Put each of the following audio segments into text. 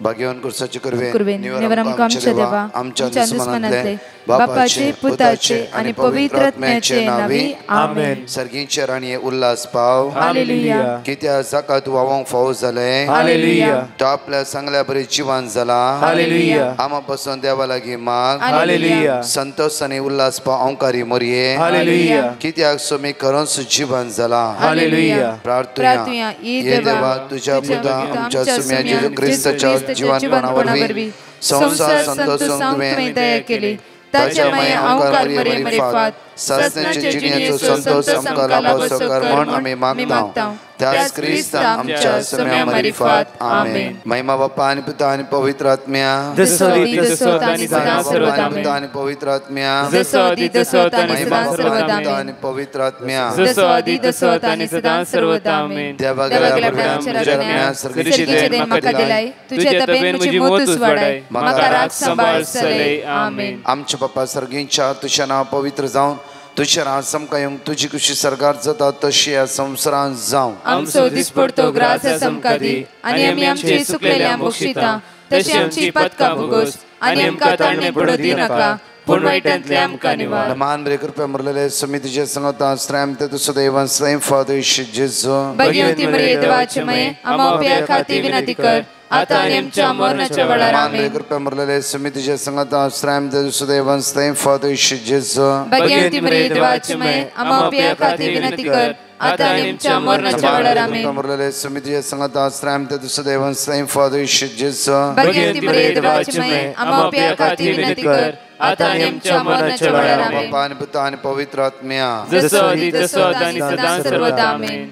भाग्यवान कुर्साचे कुर्वेन निवर आमच्या देवा आमच्या दुश्मनांतले बापाचे पुताचे आणि पवित्र आत्म्याचे नावी आमेन. सर्गींचे राणी उल्हास पाव हालेलुया. कित्या साका तू वावंक फावो जाले हालेलुया. तो आपल्या चांगल्या बरी जिवान जाला हालेलुया. आमा पासून देवा लागी माग हालेलुया. संतोष आणि उल्हास पाव औंकारी मोरये हालेलुया. कित्याक सोमी करून जिवान जाला हालेलुया. प्रार्थना ये देवा तुझ्या पुता आमच्या सुम्या जेजू ख्रिस्ताच्या जीवनपणावरवी संसार संतोषून तुवें दया केली. ताच्या माया औंकार मरे फात सस्त्याचे जिणेचो संतोष आमकां लाभो कर म्हण आमी मागता. त्याच ख्रिस्त आमच्या सम्या मरिफात आमेन. महिमा बाप्पा आणि पिता आणि पवित्र आत्म्या जसो आणि सदा सर्वदा पिता आणि पवित्र आत्म्या जसो आणि सदा सर्वदा आणि पवित्र आत्म्या जसो आणि सदा सर्वदा आमेन. देवा सर्गीचे देन म्हाका दिलाय तुझे तबेन म्हजी मोतूच वाडाय म्हाका राख सांबाळ सले आमेन. आमच्या बाप्पा सर्गींच्या तुझे नाव पवित्र जावन तुझे नाव समका येवंक तुझी खुशी सरकार जाता तशी या संवसारांत जावं. आमचो दिसपडतो ग्रास समका दी आनी आमी आमची सुकलेल्या बक्षिता तशी आमची पदकां भोगोस आनी आमकां ताणणे पडू दी नाका पूण वायटांतले आमकां निवार. मान बरे कृपया मरलेले समितीचे संगता श्रेम ते तुझो देवान स्वयं फादर जेजू भगवती मरिये देवाचे माये आमा उपया खाती विनंती कर आता आनी आमच्या मरणाच्या वेळार आमेन. कृपया मरलेले समितीचे संगता श्रेम ते तुझो देवान स्वयं फादर जेजू भगवती मरिये देवाचे माये आमा उपया खाती विनंती कर आता आनी आमच्या मरणाच्या वेळार आमेन. मरलेले समितीचे संगता श्रेम ते तुझो देवान स्वयं फादर जेजू भगवती मरिये देवाचे माये आमा उपया खाती विनंती कर आता आनी आमच्या मरणाच्या वेळार आमेन. बाप्पा आणि पिता आणि पवित्र आत्म्या जसो आणि सदा सर्वदा आमेन.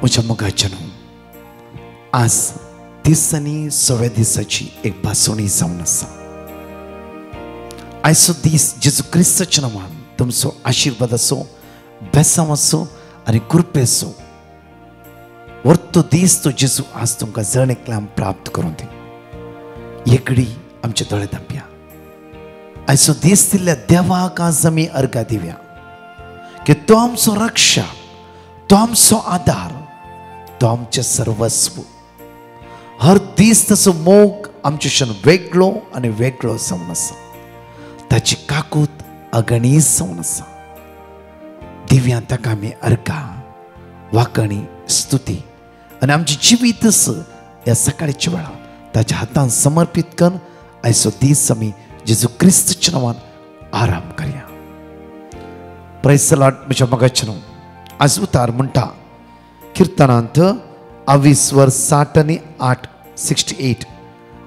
म्हज्या मोगाच्यानो आज 30 आनी 6 दिसाची एक भासवणी जावन आसा. आयचो दीस जेजू क्रिस्ताच्या नांवान तुमचो आशिर्वाद आसो, बेसांव आसो आनी कृपे आसो. वर्तो दीस तो जेजू आज तुमकां जण एकल्यान प्राप्त करून दी. एकडी आमचे दोळे धांपया. आयचो दीस दिल्ल्या देवाक आज आमी अर्घा दिवया की तो आमचो रक्षक, तो आमचो आदार, तो आमचे सर्वस्व. हर दीस ताचो मोग आमचेच्यान वेगळो आनी वेगळो जावन आसा. ताची काकूत अगणीत जावन आसा. दिव्या ताका आमी अर्घा, वाकणी, स्तुती आनी आमची जिवीत ह्या सकाळच्या वेळार ताच्या हातान समर्पित करून आयचो दीस आमी जेजू क्रिस्ताच्या नांवान आराम करया. Praise the Lord. म्हज्या मोगाच्यानो आज उतार म्हणटा किर्तनांत 20:60 68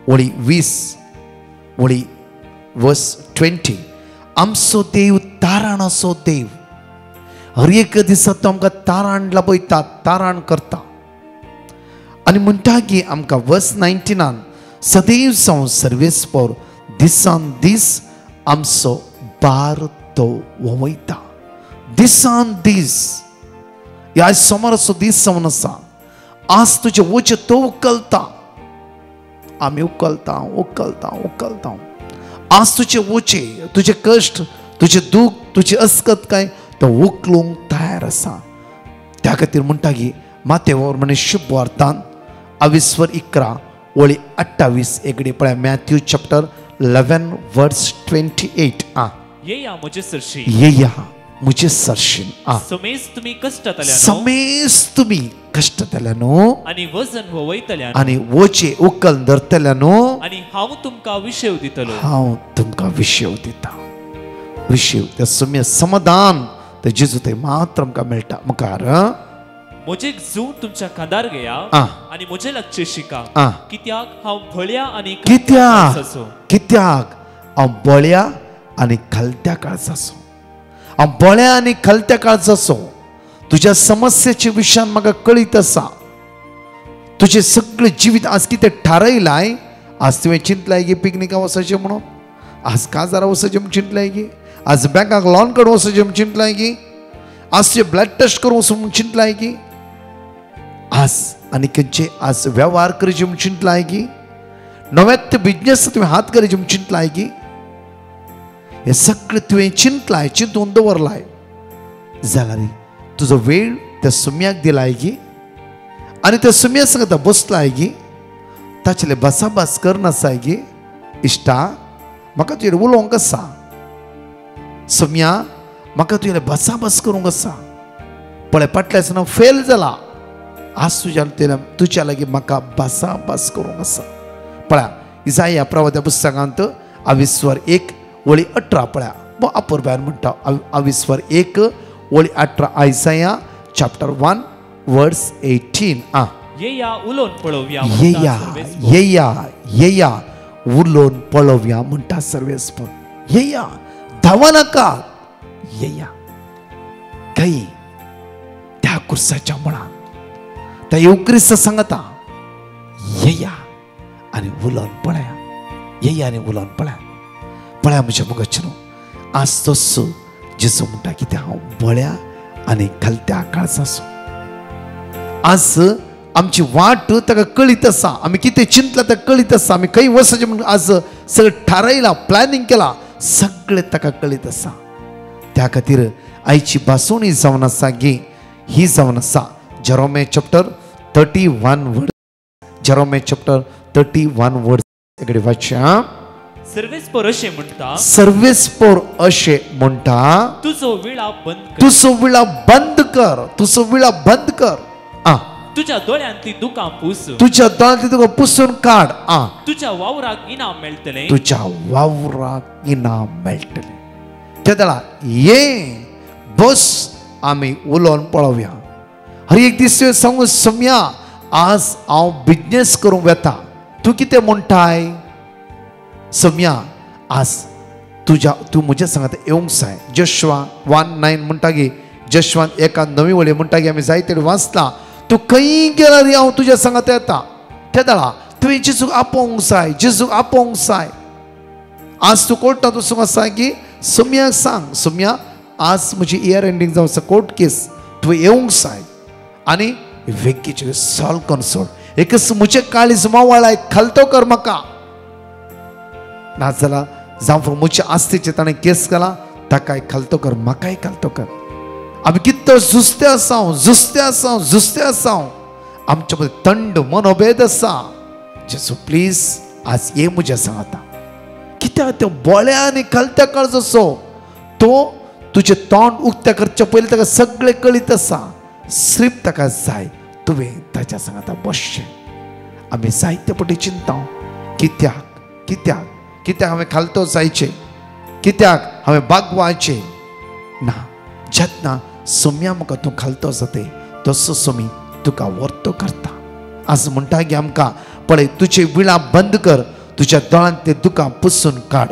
ओळी 20 ओळी वर्स 20 आमचो देव ताराणाचो देव. हर एक दिसा तो आमकां ताराण लाभयता, ताराण करता. आनी म्हणटा की आमकां वर्स 19 सदैव सावन सर्वेस्पर दिसान दीस आमचो बार तो वोवयता. दिसान दीस ह्या सोमाराचो दीस जावन आसा. आज तुजे वचे तो उखलता. आमी उखलता उखलता उखलता. आज तुजे वचे, तुजे कश्ट, तुजे दूख, तुजी अस्कतकाय तो उखलूंक तयार आसा. त्या खातीर म्हणटा की मातेवर म्हणे शुभ वार्तान 22:11 एकडे पळय. मॅथ्यू चॅप्टर 11 वर्स 28. येया म्हजे सरशी, येया मुझे सरशीन. समेज तुम्ही कष्टांतल्यान, समेज तुम्ही कष्टांतल्यान आणि वजन वयतल्यान, आणि वचे उखल धरतल्यान, आणि हांव तुमकां विशेव दितलो. हांव तुमकां विशेव दिता. विशेव त्या सौम्य समाधान ते जेजू ते मात्र आमकां मेळटा. मुखार म्हजे जून तुमच्या कांदार घेया आणि म्हजे लागचे शिका. कित्याक हांव भळ्या आणि कित्याक हांव बळ्या आणि खलत्या काळजाचो. हांव बळ्या आणि खलत्या काळजाचो. तुझ्या समस्येचे विशयान म्हाका कळीत आसा. तुझे सगळे जिवीत आज कितें थारायलाय. आज तुवें चिंतलाय की पिकनिका वचचें म्हणून, आज काजारा वचचें म्हणून चिंतलाय की, आज बँकाक लॉन काडून वचचें म्हणून चिंतलाय की, आज तुझे ब्लड टेस्ट करून वचूं म्हणून चिंतलाय की, आज आनी खंयचे आज वेव्हार करचे म्हणून चिंतलाय की, नव्यात बिजनेस तुवें हात करचे म्हणून चिंतलाय की, हे सगळें तुवें चिंतलाय, चिंतून दवरलाय जाल्यार तुजो वेळ त्या सुम्याक दिलाय की, आनी त्या सुम्या सांगता बसलाय की, ताचेले बसाभास करनासाय की, इश्टा म्हाका तुजेर उलोवंक आसा. सुम्या म्हाका तुजेले बसाभास करूंक आसा. पळय फाटल्यासान फेल जाला. आज तुज्या लागीं म्हाका बसाभास करूंक आसा. पळया इसाया प्रवाद्या पुस्तकांत 22:1 पळया अपूर्व्यान म्हणटा. 22:1 आयसाया चॅप्टर 1 वर्स 18. येया उलोवन पळोवया, येया येया येया उलोवन पळोवया म्हणटा सर्वेस्पर. येया धांव नाका, येया खंय त्या कुर्साच्या मळार त्या येवक्रिस्त सांगता येया आनी उलोवन पळया. येया आनी उलोवन पळया. पळया म्हज्या मुखाचेर आज तसो जेजू म्हणटा की हांव बळ्या आनी खलत्या काळजाचो. आज आमची वाट ताका कळीत आसा. आमी कितें चिंतलां ताका कळीत आसा. आमी खंय वचचें म्हणून आज सगळें थारायलां, प्लॅनिंग केलां, सगळें ताका कळीत आसा. त्या खातीर आयची बासोणी जावन आसा गी ही जावन आसा जेरोमे चॅप्टर 31 वर्स. जेरोमे चॅप्टर 31 वर्स एकडे वाचया. सर्वेस्पर अशें म्हणटा, सर्वेस्पर अशें म्हणटा, तुजो विळा बंद कर, तुजो विळा बंद कर, तुजो विळा बंद कर. तुझ्या दोळ्यांतली दुकां पुस, तुझ्या दोळ्यांतली दुकां पुसून काड. तुझ्या वावराक इनाम मेळटलें, तुझ्या वावराक इनाम मेळटलें. त्या दळा ये बस आमी उलोवन पळोवया. हर एक दीस सांगू सम्या आज हांव बिजनेस करूंक येता. तूं कितें म्हणटाय सम्या आज तूं म्हज्या सांगात येवंक जाय. जशवा 1:9 म्हणटा गे. जशवान 1:9 वळी म्हणटा गे आमी जायते वाचला. तूं खंय गेला रे हांव तुज्या सांगात येता. त्या दळा तुवें जेजूक आपोवंक जाय. जेजूक आपोवंक जाय. आज तूं कोर्टांत वचूंक आसा की सम्याक सांग सम्या आज म्हजी इयर एंडींग जावं आसा कोर्ट केस. तुवें येवंक जाय आनी वेगीचे सॉल्व करून सोड. एकच म्हजे काळीज मावळाय खालतो कर म्हाका. नाजाल्यार जावं म्हज्या आस्तीचे ताणें केस केला ताकाय खालतो कर, म्हाकाय खालतो कर. आमी कितलो झुजते आसा. आमच्या मदीं थंड मनोभेद आसा. जेजू प्लीज आज ये म्हज्या सांगाता. कित्याक त्यो बोळ्या आनी खलत्या काळजाचो तो तुजें तोंड उक्तें करचे पयलीं ताका सगळें कळीत आसा. सिर्फ ताका जाय तुवें ताच्या सांगाता बसचें. आमी जायते पटी चिंता कित्याक कित्याक कित्याक हांवें खालतो जायचें, कित्याक हांवें बागवाचें ना. जेन्ना सम्या म्हाका तूं खालतो जाते तसो सोमी तुका वर्तो करता. आज म्हणटा की आमकां पळय तुजें विळा बंद कर, तुज्या दोळ्यांत तें दुकां पुसून काड.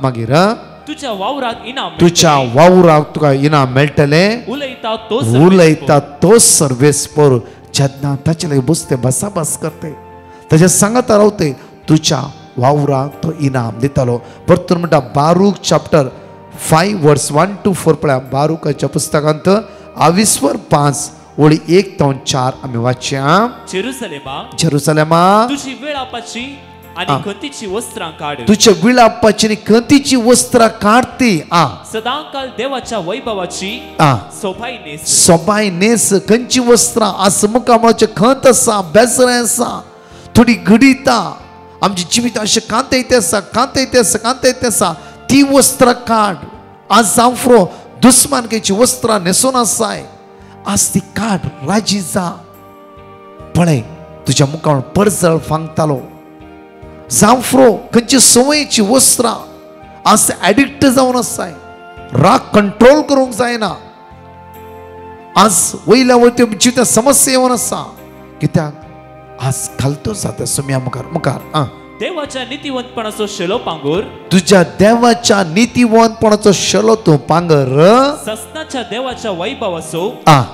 मागीर तुझ्या वावराक इनाम तुझ्या वावराक तुका इनाम मेळटले उलयता तो सर्वेस्पर जेन्ना ताचे लागीं बसते बसाबस करते ताच्या सांगाता रावते तुझ्या वावराक तो इनाम दितालो. परतून म्हणटा बारूक चॅप्टर 5 वर्स 1 to 4 पळया. बारूकाच्या पुस्तकांत 22:5 ओळी 1 to 4 आम्ही वाचया. जेरुसलेमा तुझी वेळापाची आणि कंतीची वस्त्रां काढ. तुझ्या विलापाची आणि कंतीची वस्त्रां काढते. सदांकाल देवाच्या वैभवाची सोबाय नेस. खंयची वस्त्रां आस मुखामळाचे खंत आसा, बेसरें आसा, थोडी घडीता आमची जिवीत अशें कांत येते आसा ती वस्त्रां काढ. आज जांफ्रो दुस्मानकेची वस्त्रां न्हेसून आसाय, आज ती काढ, राजी जा. पळय तुझ्या मुखार पडसळ फांगतालो. जांफ्रो खंयची संवयची वस्त्रां आज एडिक्ट जावन आसाय, राग कंट्रोल करूंक जायना. आज वयल्या वयत्यो जिवितांत समस्या येवन आसा. कित्याक आज घालतो जाता सुम्या मुखार देवाच्या नीतिवंतपणाचो शेलो पांगोर. तुझ्या देवाच्या नीतिवंतपणाचो शेलो तूं पांगर. ससनाच्या देवाच्या वैभवाचो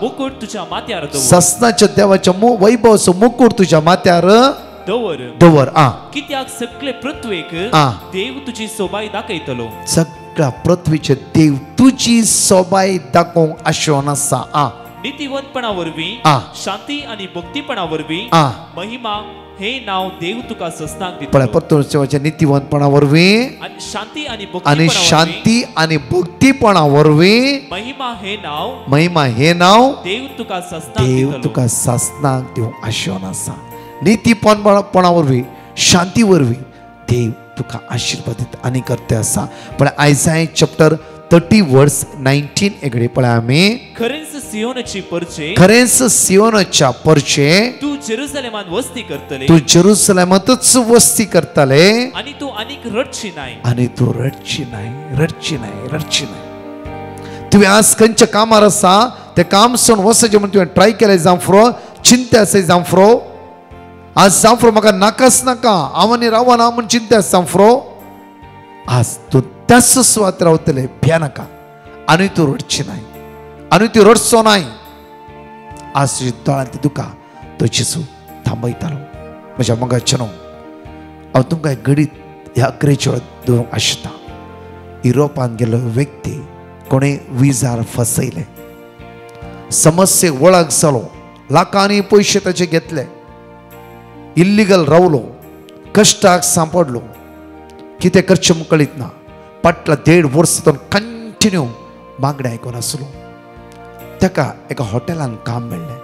मुकुट तुझ्या माथ्यार दवर. ससनाच्या देवाच्या वैभवाचो मुकुट तुझ्या माथ्यार दवर. कित्याक सगळे पृथ्वीक देव तुझी सोबाय दाखयतलो. सगळ्या पृथ्वीचे देव तुझी सोबाय दाखोवंक आशेवन आसा. नीतिवंतपणा वरवीं शांती आणि भक्तीपणा वरवीं महिमा हे नाव देव तुका ससनाक दितलो. परतून नीतिवंतपणा वरवीं शांती आणि भक्तीपणा वरवीं महिमा हे नाव देव तुका ससनाक दिवंक आशेवन आसा. नीतिपणा वरवीं शांती वरवीं देव तुका आशीर्वादीत आनी करते आसा. पण आयसाय चॅप्टर 30 वर्स 19 एकडे पळय आमी. खरेंच सियोनच्या परचे तू जेरुसलेमांत वस्ती करतले. तू जेरुसलेमांतच वस्ती करतले. आणि तू आनीक रडची नाही. तुवें आज खंयच्या कामार आसा ते काम सोडून वचचें म्हण तुवें ट्राय केलें जांफ्रो, चिंते आसा जांफ्रो. आज जांफ्रो म्हाका नाकाच नाका, हांव आनी रावना म्हण चिंते आसा जांफ्रो. आज तू त्याच सुवात रावतले, भिया नाका. आनी तू रडची नाही, आनी तू रडचो नाही. आज तुझ्या दोळ्यांत दुका तो जेजू थांबयतालो. म्हज्या मोगाचेनो हांव तुमकां एक घडीत ह्या अकरेच्या वेळार दवरूंक आशता. युरोपांत गेल्लो व्यक्ती कोणें विजार फसयले, समस्येक वळख जालो, लाखांनी पयशे ताचे घेतले, इल्लिगल रावलो, कश्टाक सांपडलो, कितें करचें म्हूण कळीत ना. फाटल्या 1.5 वर्स कंटिन्यू मागणी आयकून आसलो. ताका एका हॉटेलान काम मेळ्ळें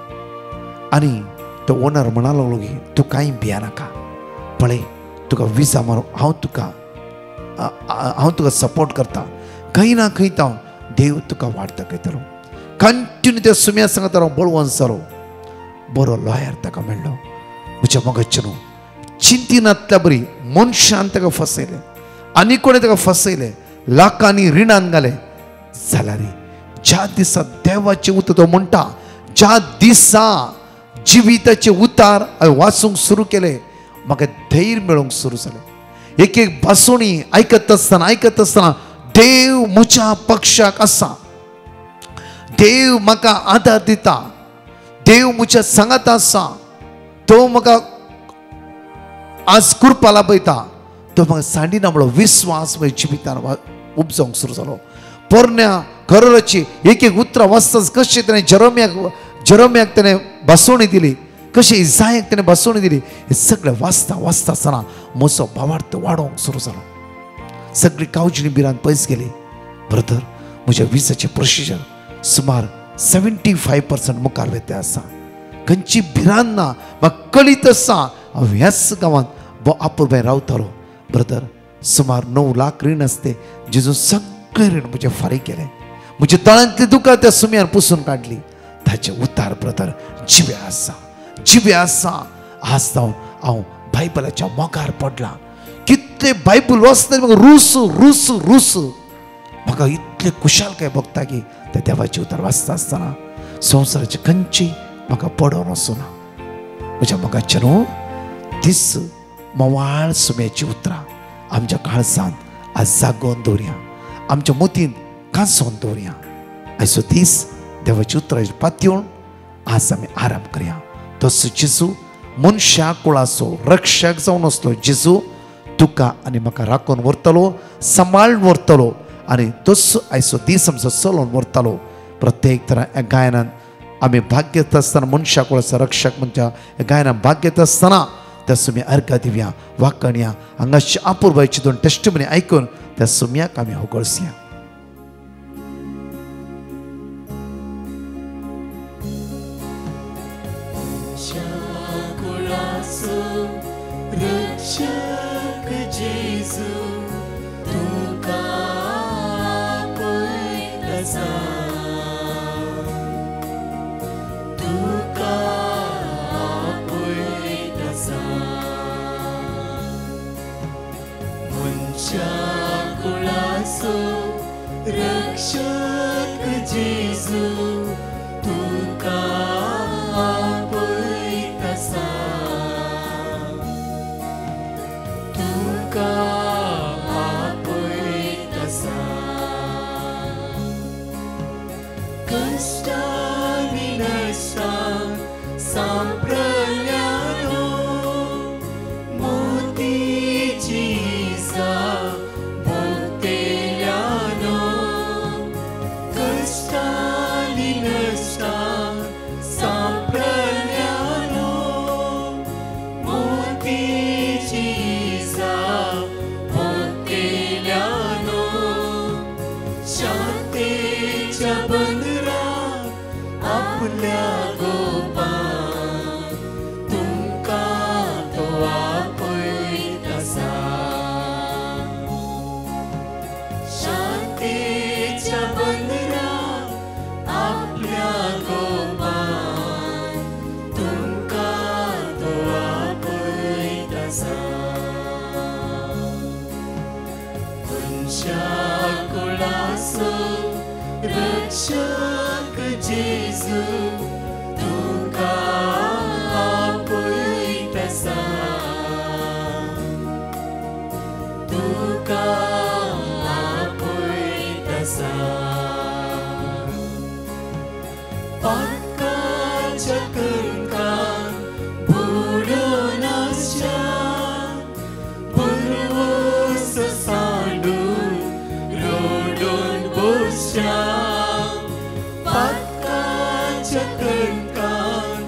आनी तो ओनर म्हणा लागलो की तूं कांय भिया नाका, पळय तुका विजा मारूंक हांव तुका सपोर्ट करता. खंय ना खंय जावन देव तुका वाट दाखयतलो. कंटिन्यू त्या सुम्या सांगता बळवंत जालो. बरो लॉयर ताका मेळ्ळो. म्हज्या मोगाचेनो चिंतिनातल्या बरी मनशान ताका फसयले, आनी कोणें ताका फसयले, लाखांनी रिणान घाले जाल्यार ज्या दिसा देवाचे उतर तो म्हणटा, ज्या दिसा जिविताचे उतार वाचूंक सुरू केले म्हाका धैर्य मेळोवंक सुरू जालें. एक एक बासोणी आयकत आसतना देव म्हज्या पक्षाक आसा, देव म्हाका आदार दिता, देव म्हज्या सांगात आसा, तो म्हाका आज कृपा लाभयता. तो म्हाका सांडिना म्हणून विश्वास म्हज्या जिवितान उपजोवंक सुरू जालो. पोरण्या करोलाची एक एक उतरां वाचताच कशें ताणें जरोम्याक ताणें बासोणी दिली, कशें इसायाक ताणें बासोणी दिली, हें सगळें वाचता आसतना म्हजो भावार्थ वाडोवंक सुरू जालो. सगळी कावजिणी बिरान पयस गेली. ब्रदर म्हज्या विजाचें प्रोसिजर सुमार 75% मुखार वेते आसा. खंयची भिरांत ना, म्हाका कळीत आसा हांव ह्याच गांवांत आपुरबाय रावतालो. ब्रदर सुमार 9 लाख रीण आसते, जेजू सगळे रीण म्हजे फारीक केले. म्हज्या तळांतली दुकां त्या सुम्यान पुसून काडली. ताचे उतार ब्रदर जिवे आसा. आज जावन हांव बायबलाच्या मोगार पडला. कितले बायबल वाचता म्हाका रूस म्हाका इतले कुशालकाय भोगता की त्या देवाचे उतार वाचता आसतना संवसाराचे खंयची म्हाका पडोन वचूना. म्हज्या मोगाचेनो दीस मोवाळ सुम्याची उतरां आमच्या काळजांत आज जागोवन दवरया. आमच्या मोतीन कांसोन दवरया. आयचो दीस देवाची उतराची पातयेवन आज आमी आराम करया. तसो जेजू मनशा कुळाचो रक्षक जावन असलो जेजू तुका आनी म्हाका राखून व्हरतलो, सांबाळून व्हरतलो आनी तसो आयचो दीस आमचो चलोवन व्हरतलो. प्रत्येक तरा ह्या गायनान आमी भाग घेत आसतना मनशा कुळाचो रक्षक म्हणच्या ह्या गायनान भाग घेत आसतना त्या सुमी अर्घ दिवया, वाकणया, हांगाची अपूर्वाची दोन टेस्टिमनी आयकून त्या सुमयाक आमी होगळसया. रक्षक जेजू तुका आपयतासा, तुका आपयतासा. कष्टांनी नश्टां सांप्रल्यानो मोतीची इजा भोगतेल्यानो. कष्टांनी नश्टां सांप्रल्यानो मोतीची इजा भोगतेल्यानो. शांतेच्या बंदरांत आपल्या गोपान तुमकां तो आपयतासा. शांतेच्या बंदरांत आपल्या गोपान तुमकां तो आपयतासा. मनशा कुळाचो रक्षक जेजू तुका आपयतासा, तुका आपयतासा. पातकाच्या कणकान बुडून आसच्या परवस सांडून रोडून बसच्या. पातकाच्या कणकान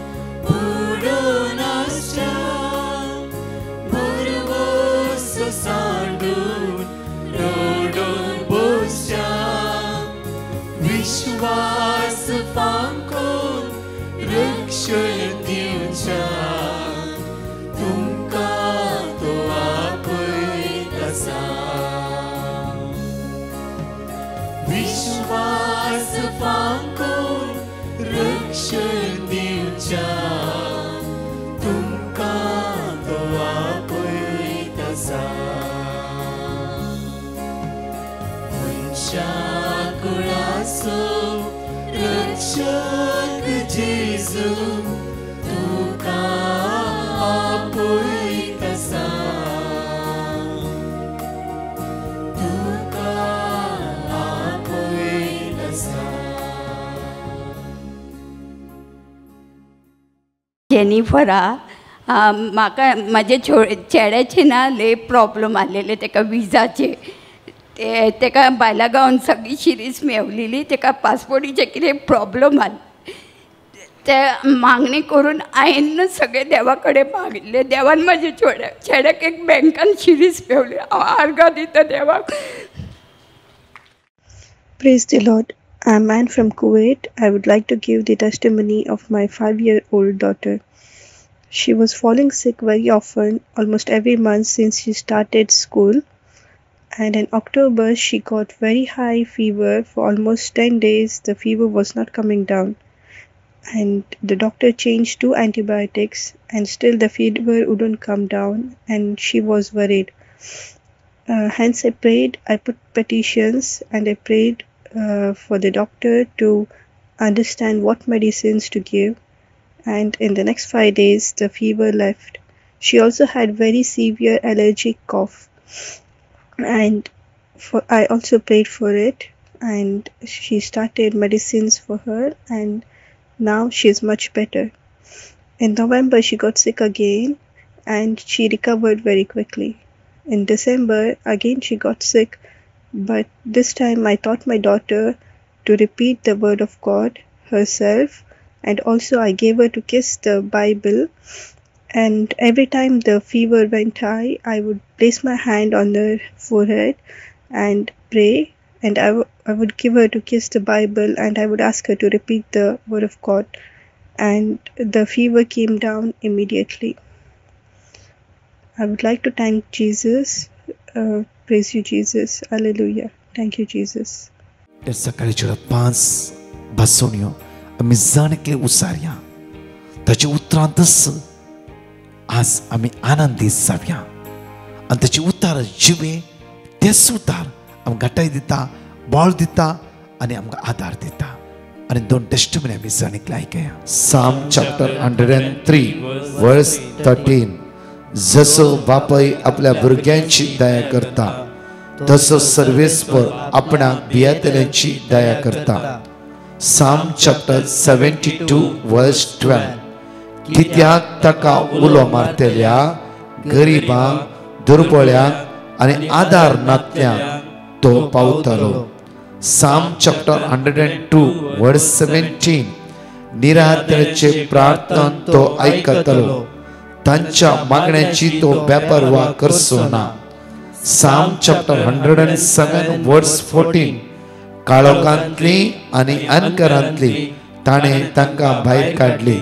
बुडून आसच्या परवस सांडून रोडून बसच्या. विश्वास फांकोन रक्षण दिवच्या तुमकां तो आपयतासा. विश्वास फांकोन रक्षण दिवच्या तुमकां तो आपयतासा. मनशा कुळाचो रक्षक जेजू तुका आपयतासा, तुका आपयतासा. जेनिफरा म्हाका म्हाजे चेड्याचे ना लय प्रॉब्लम आसलेले तेका विजाचे. तेका बायला गांवन सगळी शिरीस मेवलेली, तेका पासपोर्टीचे कितें प्रॉब्लम आसले ते मागणी करून हांवें सगळे देवा कडेन मागिल्ले. देवान म्हाजे चेड्याक एक बँकान शिरीस मेवली. हांव आर्गां दिता देवाक. Praise the Lord. I'm a man from Kuwait. I would like to give the testimony of my 5-year-old daughter. She was falling sick very often, almost every month since she started school. And in October, she got very high fever. For almost 10 days, the fever was not coming down. And the doctor changed 2 antibiotics, and still the fever wouldn't come down, and she was worried. Hence, I prayed, I put petitions, and I prayed for the doctor to understand what medicines to give. And in the next 5 days, the fever left. She also had very severe allergic cough. And I also prayed for it, and she started medicines for her, and now she's much better. In November, she got sick again, and she recovered very quickly. In December, again she got sick, but this time I taught my daughter to repeat the word of God herself, and also I gave her to kiss the Bible. And every time the fever went high, I would place my hand on her forehead and pray, and I would give her to kiss the Bible, and I would ask her to repeat the word of God, and the fever came down immediately. I would like to thank Jesus. Praise you, Jesus. Hallelujah. Thank you, Jesus. सकाळी 5 बसोनियो आम्ही जाणके उसारया ताचे उतरांतच आज आम्ही आनंदी जावया आणि ताचे उतार जिवे तेच उतार आमकां घटाय दिता, बळ दिता आणि आमकां आदार दिता. आणि 2 टेस्टिमनी आम्ही जाणके ऐकया. Psalm chapter 103 verse 13. जसो बापाय आपल्या भुरग्यांची दया करता तसो सर्वेस्पर आपणा भियेतल्यांची दया करता. Psalm chapter 72 verse 12. कित्याक ताका उलो मारतल्या गरीबांक, दुर्बळ्यांक आनी आदार नातल्यांक तो पावतलो. Psalm chapter 102 verse 17. निराधाराचे प्रार्थना तो ऐकतलो, तांच्या मागण्यांची तो बेपरवा करचो ना. Psalm chapter 107 verse 14. काळोखांतली आनी अंधकारांतली ताणें तांकां भायर काडली,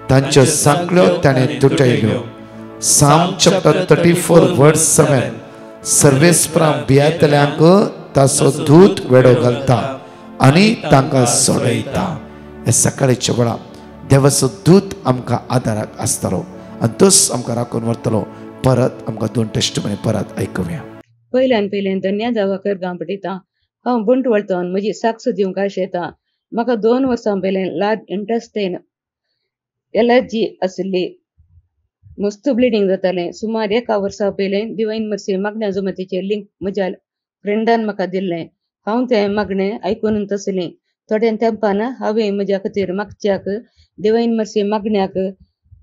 तांच्यो सांखळ्यो ताणें तुटयल्यो. Psalm chapter 34 verse 7. सर्वेस्परां भियेतल्यांक ताचो दूत वेडो घालता आनी तांकां सोडयता. हे सकाळीच्या वेळा देवाचो दूत आमकां आदाराक आसतलो आनी तोच आमकां राखून व्हरतलो. परत आमकां 2 टेस्टिमनी परत ऐकुया. पयल्यान धन्यदेवा करगां पडयता. हांव बुंट वळतोन म्हजी साक्ष दिवंक आशेता. म्हाका 2 वर्सां पयलें लार्ज इंटेस्टाइन एलर्जी आशिल्ली, मस्त ब्लिडींग जातालें. सुमार 1 वर्सा पयलें डिवायन मर्सी मागण्या जमातीचें लिंक म्हज्या फ्रेंडान म्हाका दिल्लें. हांव तें मागणें आयकून तसलें. थोड्या तेंपान हांवें म्हज्या खातीर मागच्याक डिवायन मर्सी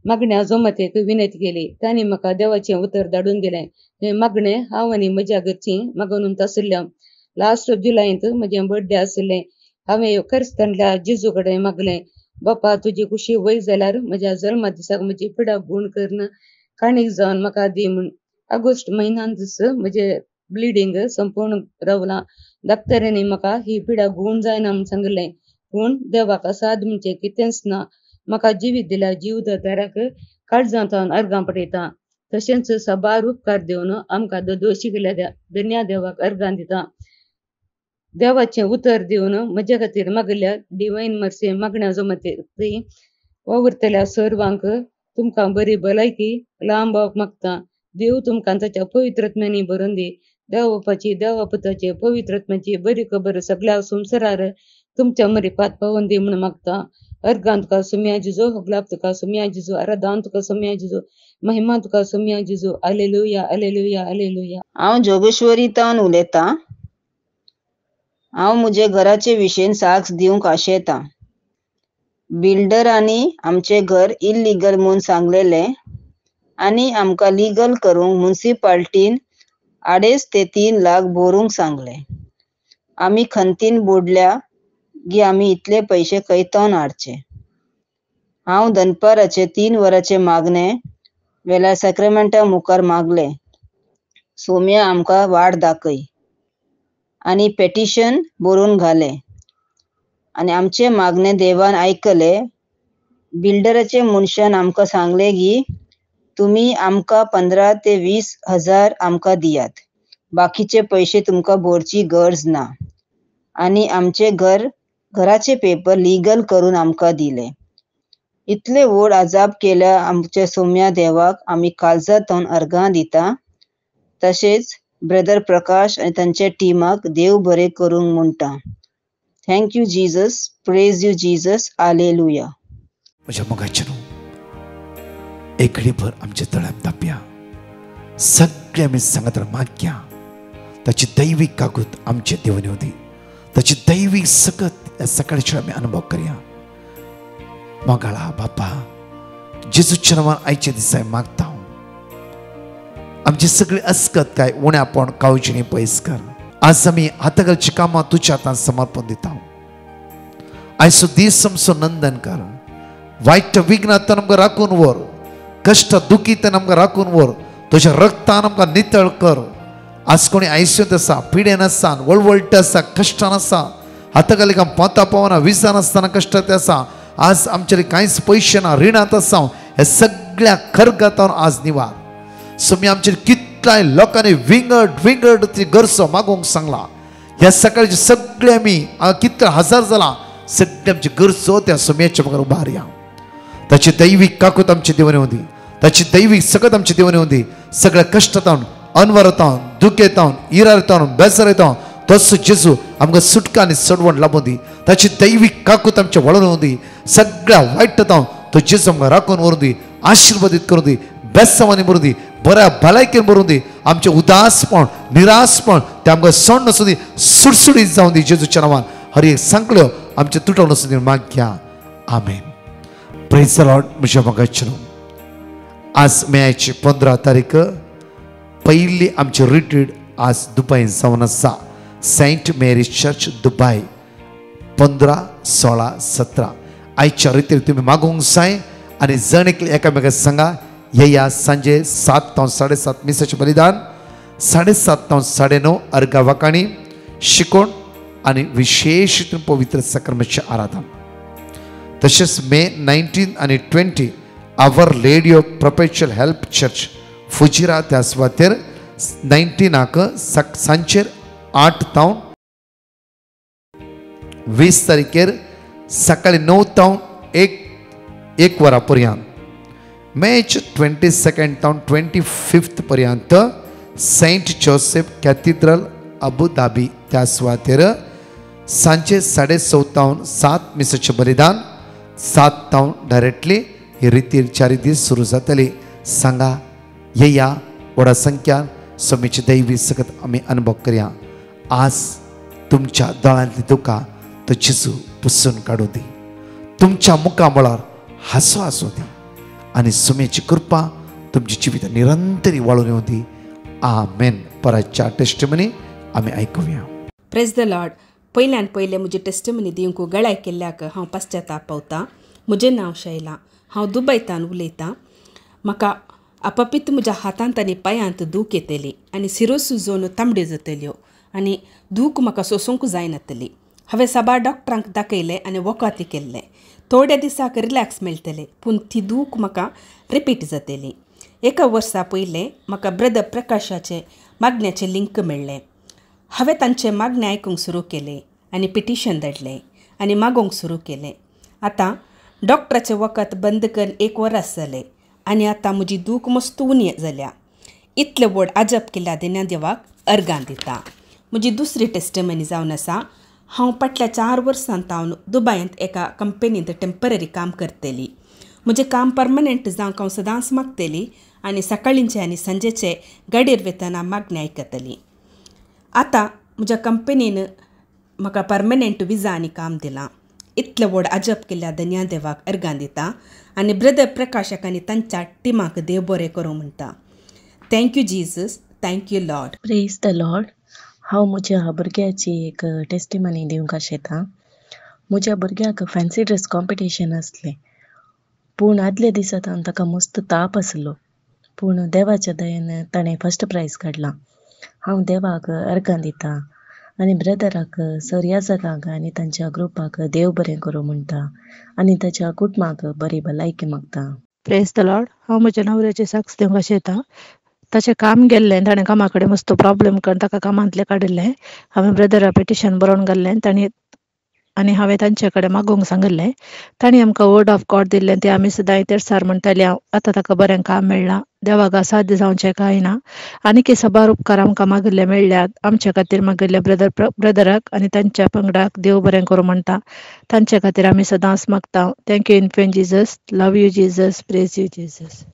मागण्या जमातीक विनंती केली. तांणी म्हाका देवाचें उतर धाडून दिलें. हें मागणें हांव आनी म्हज्या घरचीं मागून तसल्या. लास्ट जुलयात म्हजें बर्थडे आशिल्लें. हांवें खरसतांतल्या जेजू कडेन मागलें, बापा तुजी खुशी वय जाल्यार म्हज्या जल्मा दिसाक म्हजी पिडा गूण करन काणीक जावन म्हाका दी म्हूण. ऑगस्ट म्हयन्यान दीस म्हजें ब्लिडींग संपूर्ण रावलां. डॉक्टरांनी म्हाका ही पिडा गूण जायना म्हूण सांगलें. पूण देवाक असाद म्हणजे कितेंच ना. म्हाका जिवीत दिल्या जीवदाताराक काळजांतल्यान अर्गां पडयता. तशेंच साबार उपकार दिवन आमकां दोशी केल्या धन्या देवाक अर्गां दिता. देवाचें उतर दिवन म्हजे खातीर मागल्या डिवायन मर्सी मागण्या जमातीक वावुरतल्या सर्वांक तुमकां बरी भलायकी लांबावक मागता. देव तुमकां ताच्या पवित्रत्म्यांनी भरून दी. देवाची देवा पुताची पवित्रत्म्याची बरी खबर सगळ्या संवसारार तुमच्या मरिपात पावोवन दी म्हूण मागता. अर्गां तुका सुम्या जिजो, होगलाप तुका सुम्या जिजो, आराधन तुका सुम्या जिजो, महिमा तुका सुम्या जिजो. हालेलुया हालेलुया हालेलुया. हांव जोगेश्वरी तावन उलयतां. हांव म्हजे घराचे विशयेन साक्ष दिवंक आशेतां. बिल्डरांनी आमचें घर इल्लीगल म्हूण सांगलेलें आनी आमकां लिगल करूंक म्युनिसिपालिटीन 2.5 ते 3 लाख भरूंक सांगलें. आमी खंतीन बुडल्या गी आमी इतले पयशे खंयतावन हाडचे. हांव दनपाराचे 3 वरांचे मागणें वेल्यार सॅक्रेमेंटा मुखार मागलें, सोम्या आमकां वाट दाखय, आनी पेटिशन बरोवन घालें आनी आमचें मागणें देवान आयकलें. बिल्डराचे मनशान आमकां सांगलें की तुमी आमकां 15 ते 20 हजार आमकां दियात, बाकीचे पयशे तुमकां भरची गरज ना. आनी आमचें घराचे पेपर लिगल करून आमकां दिले. इतले व्हड अजाप केल्या आमच्या सोम्या देवाक आमी काळजांतल्यान अर्गां दिता. तशेंच ब्रदर प्रकाश आनी तांच्या टिमाक देव बरें करूंक म्हणटा. Thank you Jesus. Praise you Jesus. Hallelujah. म्हज्या मोगाचें एक घडीभर आमच्या तळ्यात तापया. सगळे आमी सांगत मागया. ताची दैवीक काकूत आमचे देवनी होती. ताची दैवीक सकत ह्या सकाळच्या आमी अनुभव करया. मोगाळा बापा जेजूच्या नांवान आयचे दिसा मागता हांव आमची सगळी अस्कत काय उण्यापण काळजीनी पयस कर. आज आमी हातागलची कामां तुज्या हातांत समर्पण दिता. आयचो दीस आमचो नंदन कर. वायट विघ्नांतल्यान आमकां राखून व्हर. कश्ट दुखींतल्यान आमकां राखून व्हर. तुज्या रक्तान आमकां नितळ कर. आज कोणी आयसीयूंत आसा, पिडेन आसा, वळवळटे आसा, कश्टान आसा, हाताखाली काम पोंता पावना, विजा नासतना कश्टांत आसा, आज आमचे कांयच पयशे ना, रिणांत आसा, हे सगळ्या खरगतान आज निवार. सुमी आमचे कितल्याय लोकांनी विंगड ती गरजो मागोवंक सांगला. ह्या सकाळचे सगळे आमी कितले हजार जाला सगळे आमची गरजो त्या सुमयाच्या मुखार उबारया. ताची दैवीक काकूत आमचे देवने होती. ताची दैवीक सकत आमचे देवने होती. सगळ्या कश्टांत अनवरतावन दुखेतावन इरारतावन बेजारतावन तसो जेजू आमकां सुटका आनी सडवण लाभून दी. ताची दैवीक काकूत आमच्या वळून दी. सगळ्या वायटतावन तो जेजू आमकां राखून व्हरून दी. आशिर्वादीत करून दी. बेसांवांनी भरून दी. बऱ्या भलायकेन भरून दी. आमचे उदासपण निराशपण ते आमकां सण नसून दी. सुडसुडीत जावन दी जेजूच्या नांवान. हर एक सांकल्यो आमचे तुटोवन नसून दी मागया. आमेन. Praise the Lord. म्हज्या मोगाचें आज मेयाची 15 तारीख पहिली आमची रिट्रीट आज दुबय जावन आसा. सेंट मेरी चर्च दुबय 15, 16, 17 आयच्या रितीर तुम्ही मागोवंक जाय. आनी जण एकले एकामेकाक सांगा येया सांजे 7 ते 7:30 मिसाचें बलिदान, 7:30 ते 9:30 अर्घा वाकाणी शिकोण आनी विशेष पवित्र सक्रमाचें आराधन. तशेंच मे 19 आनी 20 our lady of perpetual help church फुजिरा त्या सुवातेर 19 सांजेर 8 ते 20 तारखेर सकाळी 9 ते 1 वरां पर्यंत. मेच 22 ते 25 पर्यंत सेंट जोसेफ कॅथिड्रल अबू धाबी त्या सुवातेर सांजे 6:30 ते 7 मिसाचें बलिदान, 7 ते डायरेक्टली ही रितीर 4 दीस सुरू जातली. सांगा येया व्हडा संख्यान स्वामीची दैवी सकत आमी अनुभव करया. आज तुमच्या दोळ्यांतली दुकां तो जेजू पुसून काडूं दी. तुमच्या मुखामळार हांसो आसूं दी आनी स्वामीची कृपा तुमची जिवीत निरंतरी वाळून येवं दी. आमेन. परतच्या टेस्टिमनी आमी आयकुया. Praise the Lord. पयल्यान पयले म्हजी टेस्टिमनी दिवंक गळाय केल्ल्याक हांव पश्चाताप पावतां. म्हजें नांव शैला. हांव दुबयतान उलयतां. म्हाका आपपित म्हज्या हातांत आनी पांयांत दूख येतली आनी सिरो सुजोवन तांबड्यो जातल्यो आनी दूख म्हाका सोसूंक जायनातली. हांवें साबार डॉक्टरांक दाखयलें आनी वखदी केल्लें. थोड्या दिसाक रिलॅक्स मेळटलें पूण ती दूख म्हाका रिपीट जातली. 1 वर्सा पयलें म्हाका ब्रदर प्रकाशाचें मागण्याचें लिंक मेळ्ळें. हांवें तांचें मागणें आयकूंक सुरू केलें आनी पिटिशन धाडलें आनी मागोवंक सुरू केलें. आतां डॉक्टराचें वखद बंद करून 1 वरास जालें आनी आतां म्हजी दूख मस्त उणी जाल्या. इतलें व्हड आजब केल्या देण्या देवाक अर्गां दिता. म्हजी दुसरी टेस्टिमनी जावन आसा. हांव फाटल्या 4 वर्सांत हांव दुबयांत एका कंपनींत टेम्पररी काम करतली. म्हजें काम परमनंट जावंक हांव सदांच मागतली आनी सकाळींचे आनी सांजेचे गाडयेर वेतना मागणी आयकतली. आतां म्हज्या कंपनीन म्हाका परमनंट विजा आनी काम दिलां. इतलें व्हड अजब केल्ल्या धन्या देवाक अर्गां दिता आनी ब्रदर प्रकाशाक आनी तांच्या टिमाक देव बरें करूं म्हणटा. Thank you Jesus. Thank you Lord. Praise the Lord. हांव म्हज्या भुरग्याची एक टेस्टिमनी दिवंक आशेतां. म्हज्या भुरग्याक फॅन्सी ड्रेस कॉम्पिटिशन आसलें पूण आदल्या दिसांत ताका मस्त ताप आसलो पूण देवाच्या दयेन ताणें फर्स्ट प्रायज काडलां. हांव देवाक अर्गां दितां आनी ब्रदराक सर्याजकांक आनी तांच्या ग्रुपाक देव बरें करूं म्हणटा आनी ताच्या कुटुंबाक बरी भलायकी मागता. Praise the Lord. हांव म्हज्या न्हवऱ्याची साक्ष दिवंक आशेतां. ताचें काम गेल्लें. ताणें कामा कडेन मस्त प्रॉब्लेम करून ताका कामांतलें काडिल्लें. हांवें ब्रदरा पिटिशन बरोवन घाल्लें आनी हांवें तांचे कडेन मागोवंक सांगिल्लें. तांणी आमकां वर्ड ऑफ गॉड दिल्लें तें आमी सदां तेरसार म्हणटालीं. आतां ताका बरें काम मेळ्ळां. देवाक असाध्य जावचें कांय ना. आनी साबार उपकार आमकां मागिल्ले मेळ्ळ्यात. आमचे खातीर मागिल्ले ब्रदराक आनी तांच्या पंगडाक देव बरें करूं म्हणटा. तांचे खातीर आमी सदांच मागता. Thank you infant Jesus. Love you Jesus. Praise you Jesus.